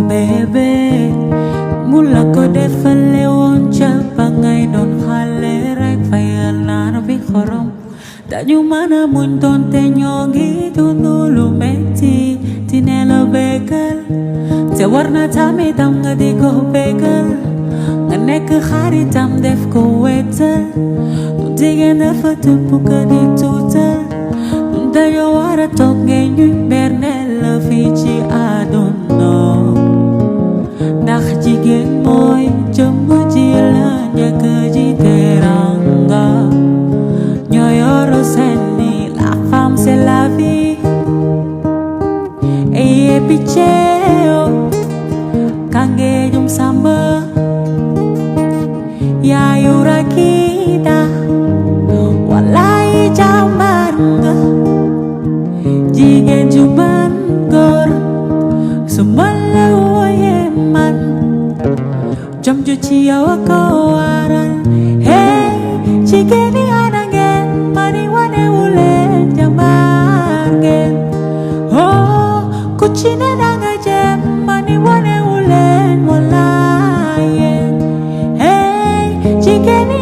bébé mula ko defale woon ca ba ngay doon xale rek fayal naa bi xorom dañu mën a muñ doonte ñoo ngi dundu lu metti dina la bégal te war na tamitam nga di ko bégal nga nekk xaritam def ko wétal du jigéen dafa tëpp ka di tuutal du dañoo war a toog ngeen ñuy berneel la fii ci àdduna ndax jigéen mooy jëmm ji la njëkk ji teranga ñoo yoro seeni la femme c'est la vie et picheo kange jum samba ya yurakida walay jambar nga jigéen ju man góor su ma la wooyee man jom ju ci yow a ko waral hey jigéen ñi ana ngeen mani wane wu leen jàmbaar ngeen oh ku ci ne danga jëm mani wane wu leen walaay hey jigéen ñi